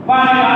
پانے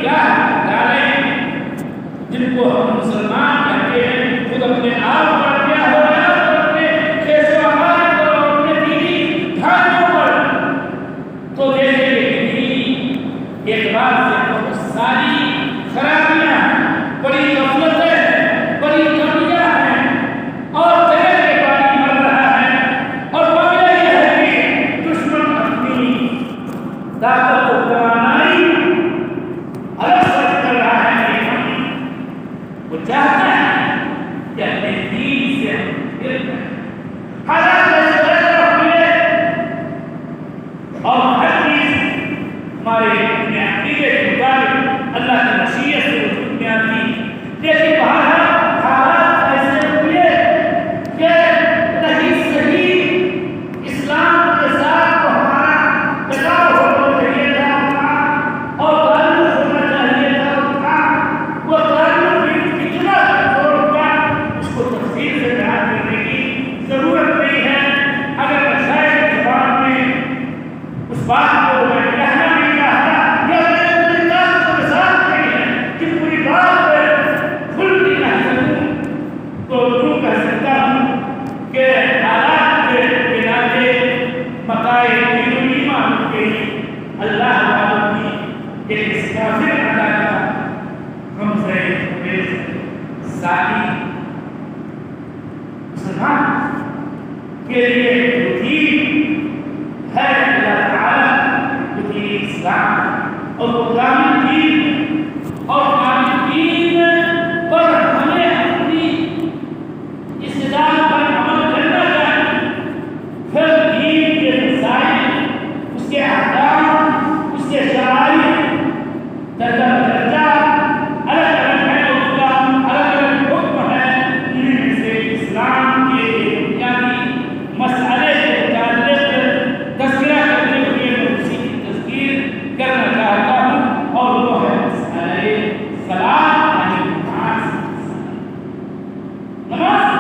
نگاہ ڈالیں جن کو ہم مسلمان کہتے ہیں، خود اپنے آپ پر کیا ہو رہا ہے اور اپنے خیش و عقائد پر اور اپنے دینی دھاریوں پر، تو دیکھیں گے کہ دینی اعتبار سے بہت ساری خرابیاں ہیں، بڑی غفلتیں ہیں، بڑی کمیاں ہیں، اور جگہ کے پانی مر رہا ہے، اور وجہ یہ ہے کہ دشمن اپنی طاقت و توانائی الگ سرچ کر رہا ہے کہ ہم وہ چاہتا ہے کہ اپنے دین سے ہم گر جائیں، حالات ایسے طرف ملے اور ہر چیز ہمارے اپنے عقیدے کے مطابق اللہ کی مشیت سے وجود میں آتی، لیکن بہرحال حالات ایسے ہوئے کہ نہیں صحیح اسلام کے ساتھ تو ہمارا لگاؤ ہونا چاہیے تھا اور تعلق ہونا چاہیے تھا، وہ تعلق بھی کتنا کمزور تھا اس کو تفصیل سے بیان کرنے کی ضرورت نہیں ہے۔ اگر مسائل کی زبان میں اس بات کو میں کہنا نہیں چاہتا یا میرے طریقات کو مثال نہیں ہے کہ پوری بات میں کھل کے کہہ سکوں، تو یوں کہہ سکتا ہوں کہ حالات کے بنا کے مقائے دین و ایمان کے اللہ تعالیٰ کی ایک اس کافر ادا کا ہم سے ذاتی مسلمان کے لیے جو دین ہے اللہ تعالیٰ وہ دین اسلام اور وہ کامل دین، اور کامل دین پر ہمیں اپنی استدعا پر عمل کرنا چاہیے، پھر دین کے مسائل، اس کے احکام، اس کے شرائط درجہ بدرجہ الگ الگ ہے، اس کا الگ الگ حکم ہے، ان میں سے اسلام کے ایک بنیادی مسئلے کے متعلق تذکرہ کرتے ہوئے میں اسی کی تذکیر کرنا چاہتا ہوں، اور وہ ہے مسئلہ صلاۃ یعنی نماز۔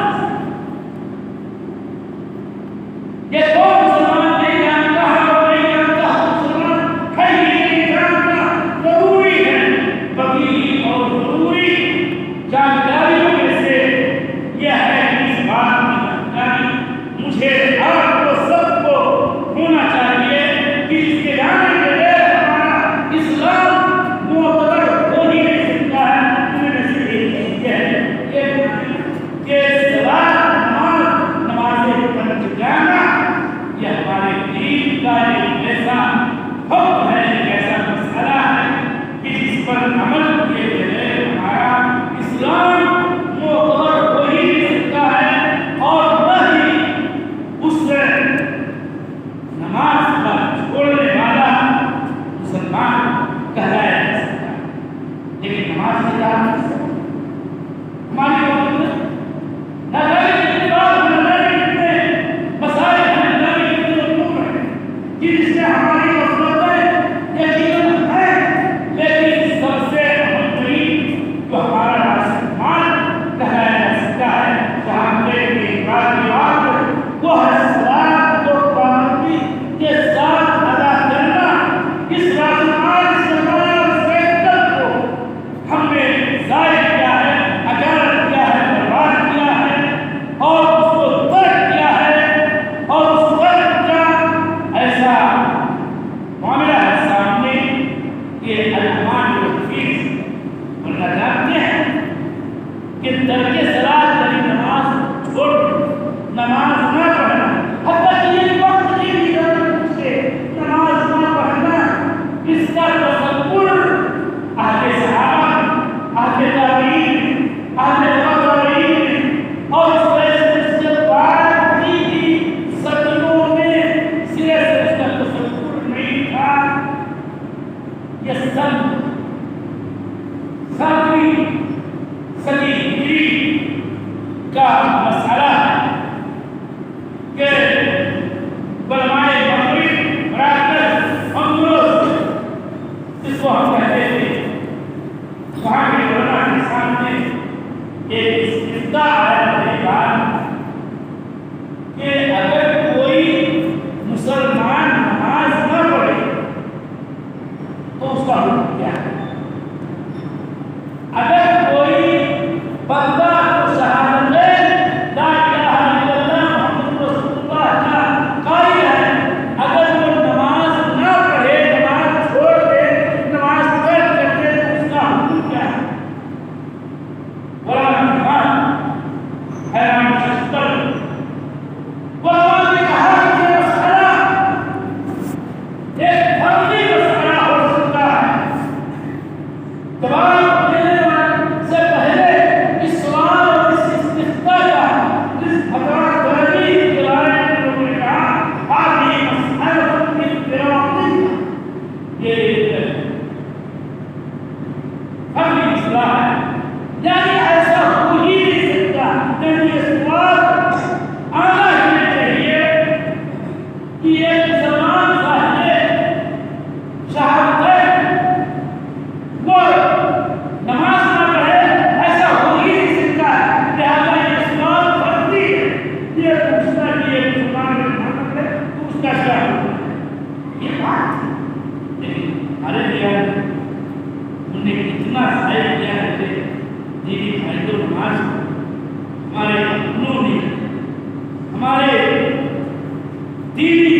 یہ تو مسلمان نہیں جانتا ہے اور نہیں جانتا، مسلمان ہے ہی نہیں جانتا، ضروری ہے بقی اور ضروری جانکاریوں میں سے یہ ہے کہ اس بات کی جانکاری مجھے آپ کو سب کو ہونا چاہیے کہ اس کے جانے کے لیے ہمارا اسلام معتبر ہو ہی نہیں سکتا ہے۔ ان میں سے ایک چیز یہ ہے کہ صلاۃ نماز پڑھ جانا یہ ہمارے دین کا ایک ایسا حکم ہے، ایک ایسا مسئلہ ہے کہ جس پر عمل کیے بغیر ہمارا اسلام معتبر ہو ہی نہیں سکتا ہے، اور نہ ہی اس نماز کا چھوڑنے والا مسلمان کہلایا جا سکتا ہے۔ لیکن نماز کے تعلق سے ہماری وقت نہ جانے کتنے بات نہ جانے کتنے مسائل ہیں، نہ جانے کتنے امور ہیں جن سے ہماری غفلتیں یقیناً ہیں، لیکن سب سے اہم ترین جو ہمارا راسمال کہلایا جا سکتا ہے، جہاں ایک بات کی بات وہ ہے صلاۃ کو پابندی کے ساتھ ادا کرنا۔ اس راسمال سے ہمارا سیکٹر کو ہم نے ضائع کیا ہے، اجارت کیا ہے، برباد کیا ہے، اور اس کو ترک کیا ہے، اور اس ترک کا ایسا معاملہ ہے سامنے کہ المان و حفیظ ورنہ جانتے ہیں کہ ترک صلاۃ یعنی نماز چھوڑ نماز نہ پڑھنا، حتیٰ کہ یہ وقت کی بھی ضرورت سے نماز نہ پڑھنا، اس کا تصور اہل صحابہ، اہل تابعین، اہل تابعین اور اس سے بعد بھی صدیوں میں سرے سے اس کا تصور نہیں تھا۔ یہ سب ساتویں صدی ہجری کا مسئلہ ہے کہ علماء مغرب، مرکز، اندلس جس کو ہم کہتے تھے، وہاں کے علماء کے سامنے ایک استفتاء آیا میرے بعد کہ اگر کوئی مسلمان نماز نہ پڑھے تو اس کا حکم کیا ہے؟ یہ فقری اصلاح ہے، یعنی ایسا ہو ہی نہیں سکتا، یعنی یہ سوال آنا ہی چاہیے کہ یہ مسلمان صاحب شہادتیں وہ نماز نہ پڑھے، ایسا ہو ہی نہیں سکتا، لہٰذا یہ سوال فقری ہے، یہ پوچھنا کہ یہ مسلمان نہ پڑھے تو اس کا کیا ہوگا، یہ بات ہمارے دیار انہوں نے کتنا سائے کیا ہے دینی فائدہ و نماز ہمارے اپنوں نے ہمارے دینی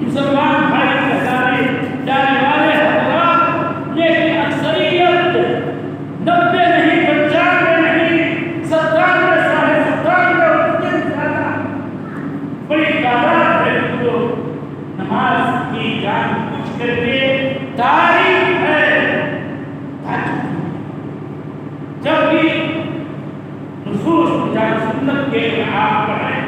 مسلمان بھائی کے سارے جانے والے حضرات، لیکن اکثریت 90 نہیں 95 نہیں 97 ساڑھے 97 اور اس سے زیادہ بڑی تعداد ہے جو نماز کی جان بوجھ کر کے تاریخ ہے، جبکہ نصوص کتاب سنت کے آپ پڑھیں،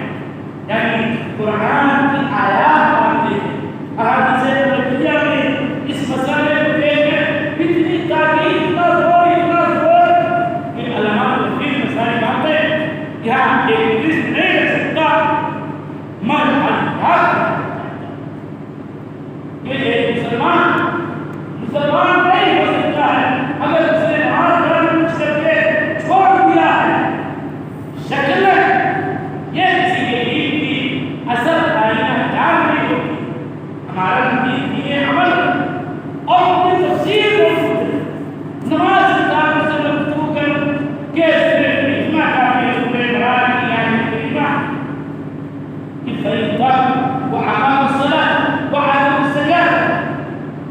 یعنی قرآن کی آیات پڑھتے ہیں، احادیث نبویہ میں اس مسئلے کو دیکھیں، اتنی تاکید، اتنا زور کہ علماء تفسیر میں ساری باتیں یہاں ایک لسٹ نہیں رکھ سکتا، مگر الفاظ کہ ایک مسلمان نہیں ہو سکتا ہے اگر اس نے نماز جان بوجھ کر کے چھوڑ دیا ہے، شکل یہ کسی کے دین کی اصل آئینہ جان نہیں ہوتی، ہمارا دین عمل اور اپنی تفسیر موجود ہے، نماز کی تعلق سے گفتگو کر کے صرف اتنا کافی سورہ بقرہ کی آیت کریمہ کہ فَإِنْ وَأَقَامُوا الصَّلَاةَ وَآتَوُا الزَّكَاةَ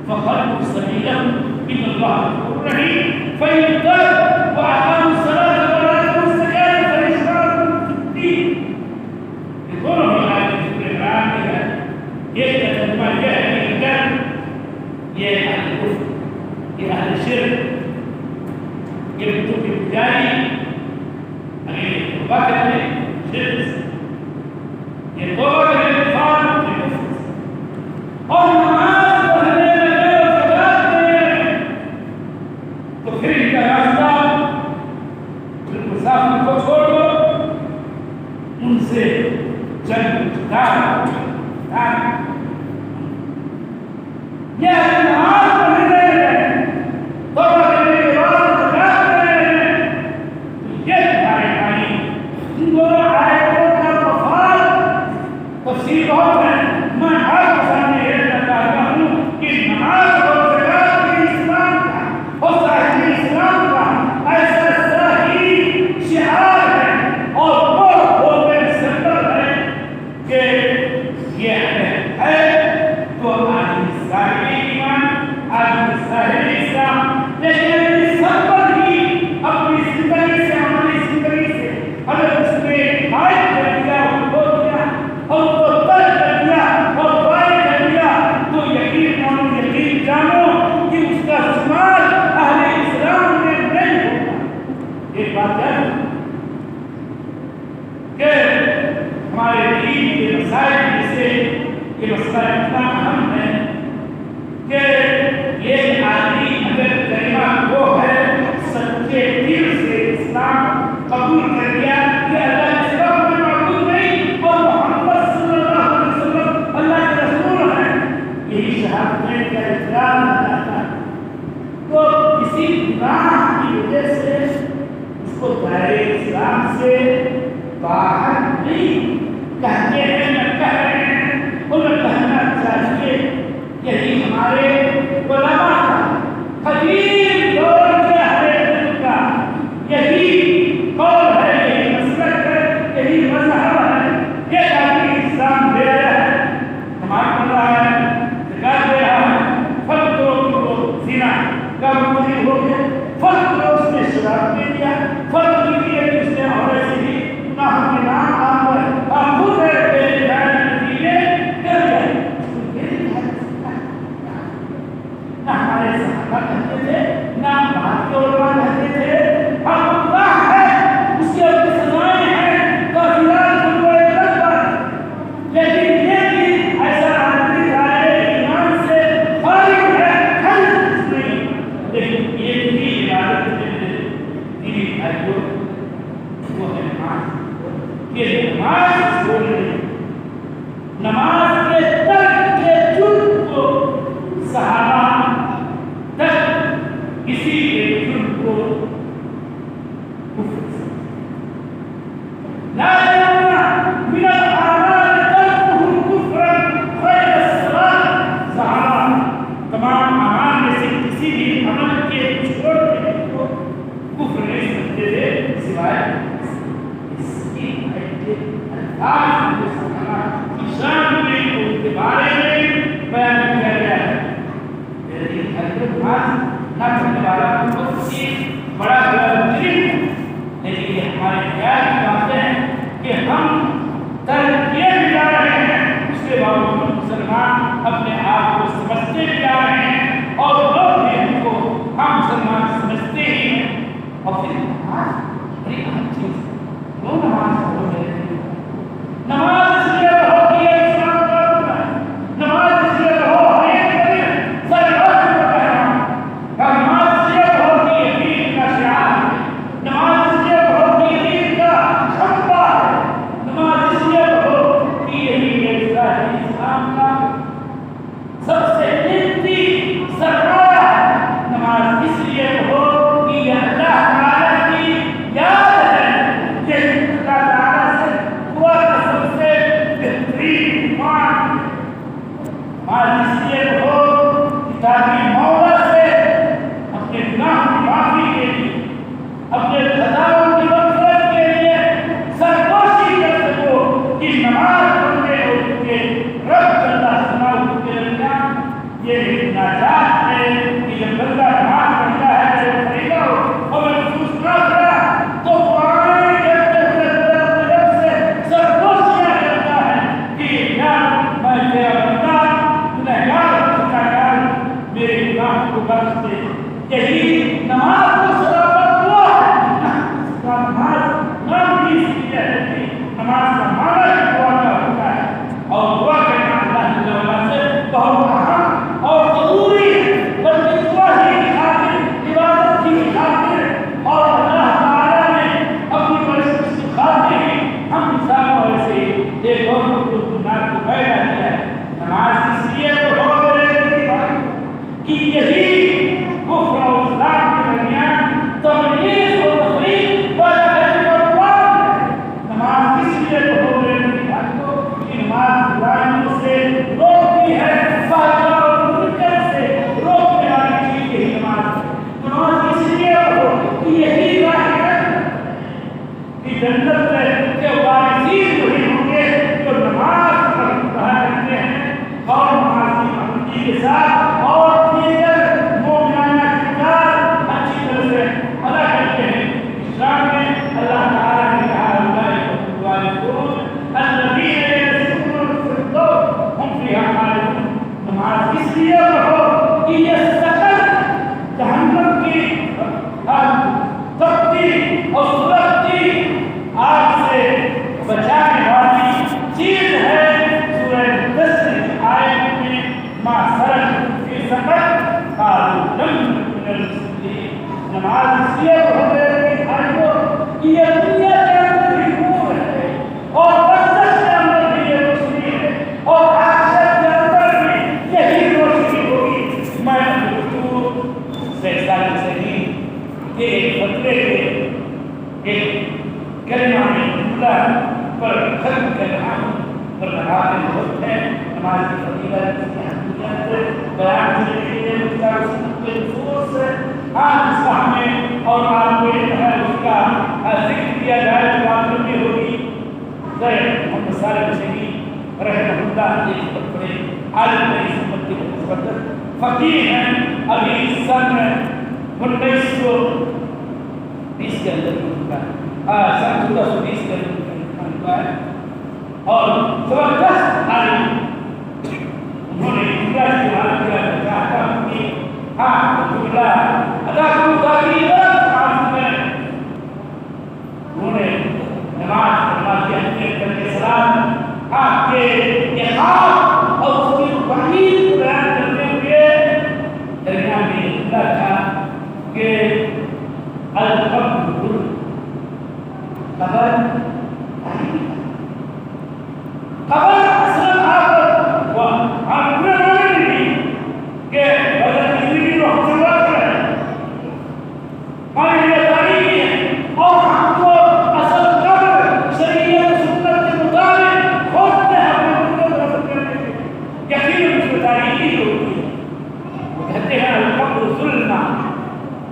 فَخَلُّوا سَبِيلَهُمْ إِنَّ اللَّهَ غَفُورٌ رَحِيمٌ فَإِنْ تَابُوا وَأَقَامُوا الصَّلَاةَ وَآتَوُا الزَّكَاةَ فَإِخْوَانُكُمْ فِي الدِّينِ، یہ دونوں آیات سورہ بقرہ میں ہے، ایک کا ترجمہ یہ ہے کہ اگر یہ اہل کفر، یہ اہل شرک، یہ بتوں کی پجاری اگر یہ توبہ کر لیں شرک سے، یہ توبہ کر لیں کفار اور نماز پڑھنے لگے اور زکات دیں تو پھر ان کا راستہ مسافر کو چھوڑ دو، ان سے جنگ جدا یہ نماز پڑھنے لگے توبہ کرنے کے بعد زکات دیں تو یہ تمہارے بھائی ان دونوں آیتوں کا مفاد تفسیر بہت ہے، میں آپ کے سامنے یہ بتاتا ہوں کہ نماز اور زکات بھی اسلام کا اور صاحب اسلام کا ایسا صحیح شعار ہے اور وہ بولتے سمبل ہے کہ یہ ہے تو آدمی صاحب ایمان، آدمی صاحب اسلام، لیکن یہ سمبل ہی اپنی زندگی سے، ہماری زندگی سے اگر اس نے غائب کر دیا اور کھو دیا اور کو ترک کر دیا اور بائی کر دیا تو یقین مانو، یقین جانو کہ اس کا استعمال اہل اسلام میں نہیں ہوگا۔ ایک بات ہے کہ ہمارے دین کے مسائل میں سے یہ مسئلہ اتنا اہم ہے کہ یہ آدمی اگر کلمہ وہ ہے سچے دل سے اسلام قبول کر لیا کہ اللہ کے سوا کوئی معبود نہیں اور محمد صلی اللہ علیہ وسلم اللہ کے رسول ہیں، یہی شہادتیں کا اقرار کرتا ہے، تو کسی گناہ کی وجہ سے اس کو دائرے اسلام سے باہر نہیں کہتے ہیں، نہ کہہ رہے ہیں، انہیں کہنا چاہیے۔ یہی ہمارے علماء کا قدیم دور کے اہل علم کا یہی قول ہے، یہی مسلک ہے، یہی مذہب ہے، یہ آدمی اسلام دے رہا ہے، نماز پڑھ رہا ہے، زکات دے رہا ہے، فرض کو زنا کا مجرم ہو گیا، فرض کو اس نے شراب دے دیا، فرض کی کہ اس نے عورت سے بھی گناہ کے نام خود ہے نتیجے کر گئے۔ نہ ہمارے صحابہ کہتے تھے، نہ بعد کے علماء کہتے تھے، اب اللہ ہے اس کے اپنے سزائیں ہیں تو فیلحال ہم کو ایک لیکن یہ کہ ایسا آدمی دائرے ایمان سے خارج ہے کسی کے جرم کو کفر سے لا يمنع من الأعمال تركه كفرا غير الصلاة صحابہ تمام اعمال میں سے کسی بھی عمل کے چھوڑ دینے کو کفر نہیں سمجھتے تھے سوائے اس کی الفاظ اسلام میں ان کے بارے میں بیان کیا گیا ہے. لیکن حضرت نہ کرنے والا بہت ہی بڑا جرم ہے. لیکن یہ ہمارے خیال کی باتیں ہیں کہ ہم ترک کیے بھی جا رہے ہیں, اس کے باوجود مسلمان اپنے آپ کو سمجھتے بھی جا رہے ہیں اور لوگ بھی ہم کو ہم مسلمان سمجھتے ہی ہیں. اور پھر نماز بڑی اہم چیز ہے. وہ نماز پڑھو گے, نماز اس لیے پڑھو کہ یہ اسلام کا رکن ہے. نماز اس لیے پڑھو ہمیں سارے وقت کو کہہ رہا ہوں. نماز اس لیے پڑھو کہ یہ دین کا شعار ہے. نماز اس لیے پڑھو کہ یہ دین کا خطبہ ہے. نماز اس لیے پڑھو کہ یہی اسلام کا سب سے قیمتی سرمایہ ہے. نماز اس لیے پڑھو کہ یہ اللہ تعالیٰ کی یاد ہے. یہ اللہ تعالیٰ سے دعا کا سب سے بہترین ایمان. نماز اس لیے پڑھو کہ تاکہ مولا سے اپنے گناہوں کی معافی کے لیے, اپنے خطاؤں کی مغفرت کے لیے سرگوشی کر سکو کہ نماز پڑھنے اور ان کے رب اللہ سماؤ کے درمیان یہ ایک ناجات ہے کہ جب بندہ نماز پڑھتا ہے جب خریدا ہو اور محسوس نہ کرا تو پرانے کرتے ہوئے اپنے رب سے سرگوشیاں کرتا ہے کہ یا میں تیرا بندہ گنہگار خطاکار میرے گناہوں کو بخش دے. یہی نماز کو صداقت ہوا ہے. نماز نام بھی اس لیے ہے کہ نماز کا معنی ہی دعا کا ہوتا ہے اور دعا کرنا اللہ تعالیٰ سے بہت اہم اور ضروری ہے. بلکہ دعا ہی کی خاطر, عبادت کی خاطر اور اللہ تعالیٰ نے اپنی پرستش کی خاطر ہی ہم انسانوں ایسے ایک اور دنیا کو پیدا کیا ہے. نماز اس لیے تو ہو کہ یہی کفر اور اسلام کے درمیان تمیز و تفریق و تہذیب و قرآن ہے. نماز اس لیے تو ہو کہ نماز برائیوں سے روکتی ہے, فحشاء اور منکر سے روکنے والی چیز یہی نماز ہے. نماز اس لیے ہو کہ یہی راہ ہے کہ جنت کے وارثین وہی ہوں گے جو نماز پڑھا کرتے ہیں اور نماز کی پابندی کے ساتھ اور دیگر مومنانہ کردار اچھی طرح سے ادا کرتے ہیں. اسلام میں اللہ تعالیٰ نے کہا النبی نماز اس لیے پڑھو کہ یہ سکل جہنم کی تپتی اور سلگتی آگ سے بچانے والی چیز ہے. سورہ مدثر کی آیت میں ما سلککم فی سقر قالوا لم نک من المصلین. نماز اس لیے پڑھو میرے بھائیوں کہ یہ دنیا کے اندر بھی نور ہے اور برزخ کے اندر بھی یہ روشنی ہے اور آخرت کے اندر بھی یہی روشنی ہوگی. میں حضور سے یہ ایک خطبے کے ایک کلمہ میں اللہ پر ختم کر رہا ہوں. پر نماز بہت ہے, نماز کی فضیلت کی اہمیت بیان کرنے کے لیے اس کا سنت کے نصوص آج اس کا ہمیں اور آپ کو یہ ہے اس کا ذکر کیا جائے تو بات لمبی ہوگی. محمد صالح حسینی رحمہ اللہ ایک بہت بڑے عالم ہے, اس امت کے مقدس فقیر ہیں. ابھی سن 1920 کے اندر ہوا ہے, سن 1420 کے اندر ہوا ہے اور زبردست عالم. انہوں نے انڈیا سے حالت کیا چاہتا ہوں کہ ہاں جملہ ادا کروں تاکہ انہوں نے نماز کی اہمیت کر کے سلام آپ کے احاط اور اس کی وحید بیان کرتے ہوئے درمیان میں اللہ تھا کہ القبر قبر قبر اصل آپ وہ آپ پورے بولے نہیں کہ اگر زندگی کو ہم سے بات کریں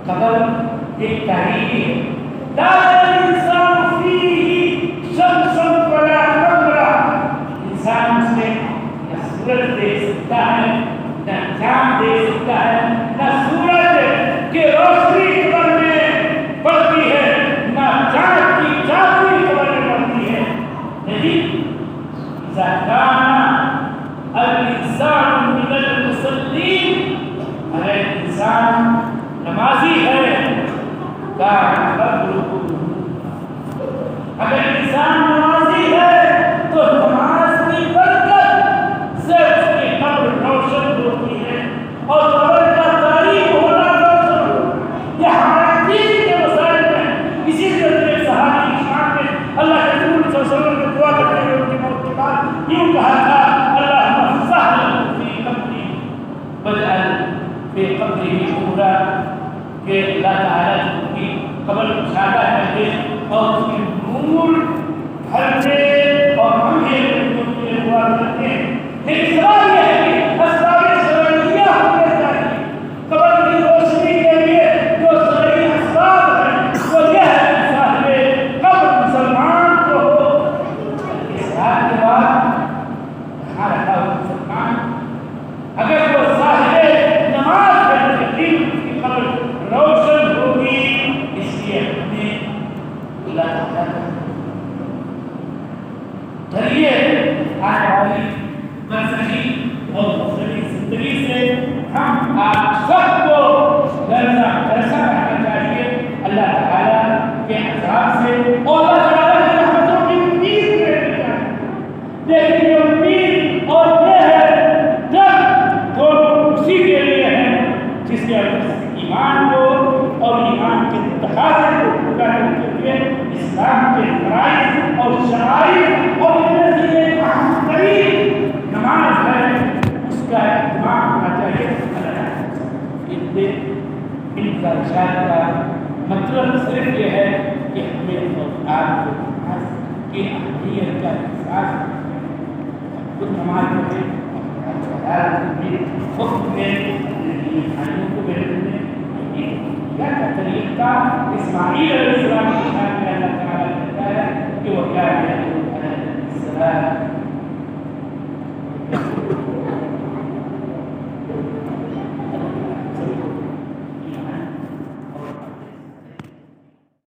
قبر ایک تاریخ ہے، لا الانسان فیہ شمسا ولا قمرا، انسان اس میں نہ سورج دیکھ سکتا ہے، نہ چاند دیکھ سکتا ہے، نہ سورج کی روشنی قبر میں پڑتی ہے، نہ چاند کی چاندنی قبر میں پڑتی ہے۔ لیکن اذا کان الانسان من المصلین، اگر انسان نمازی ہے، اگر انسان نمازی ہے تو نماز کی برکت سے اس کی قبر روشن ہوتی ہے اور قبر کا تاریخ ہونا روشن ہوتا ہے۔ یہ ہمارے دین کے مسائل میں، اسی لیے صحابی شان میں اللہ کے رسول صلی اللہ علیہ وسلم نے دعا کرتے ہوئے ان کی موت کے بعد یوں کہا تھا، اللہم سہل فی قبری واجعل فی قبرہ نورا، کہ اللہ تعالیٰ کی قبر مشاہدہ کر دے اور اس کی نور بھرنے اور ہم یہ دعا کرتے ہیں۔ لیکن سوال یہ ہے کہ اسباب شرعیہ ہونے چاہیے قبر کی روشنی کے لیے، جو شرعی اسباب ہیں وہ یہ ہے کہ صاحب قبر مسلمان کو ہو۔ اس بات کے بعد کہاں رکھا ہو مسلمان، اگر وہ صاحب نماز ہے تو دین کی قبر روشن ہوگی۔ اس لیے ہم نے اللہ تعالیٰ ذریعے آنے والی برزخی اور مخصوصی زندگی سے ہم آپ سب کو درجہ کرنا چاہیے اللہ تعالیٰ کے عذاب سے اور اللہ تعالیٰ کے رحمتوں کی امید کرنی چاہیے۔ لیکن یہ امید اور یہ ہے جب دونوں اسی کے لیے ہیں جس کے ایمان کو اور ایمان کے تقاضے کو پورا کرنے کے لیے اسلام کے فرائض اور شرائط اور ان میں سے ایک اہم ترین نماز ہے، اس کا اہتمام ہونا چاہیے۔ ان کا ارشاد کا مطلب صرف یہ ہے کہ ہمیں اور آپ کو نماز کی اہمیت کا احساس خود نماز پڑھیں، حکم میں بھائیوں کو بیٹھنے کیا طریقہ اسماعیل علیہ السلام کے ساتھ اللہ تعالیٰ کہتا ہے کہ وہ کیا ہے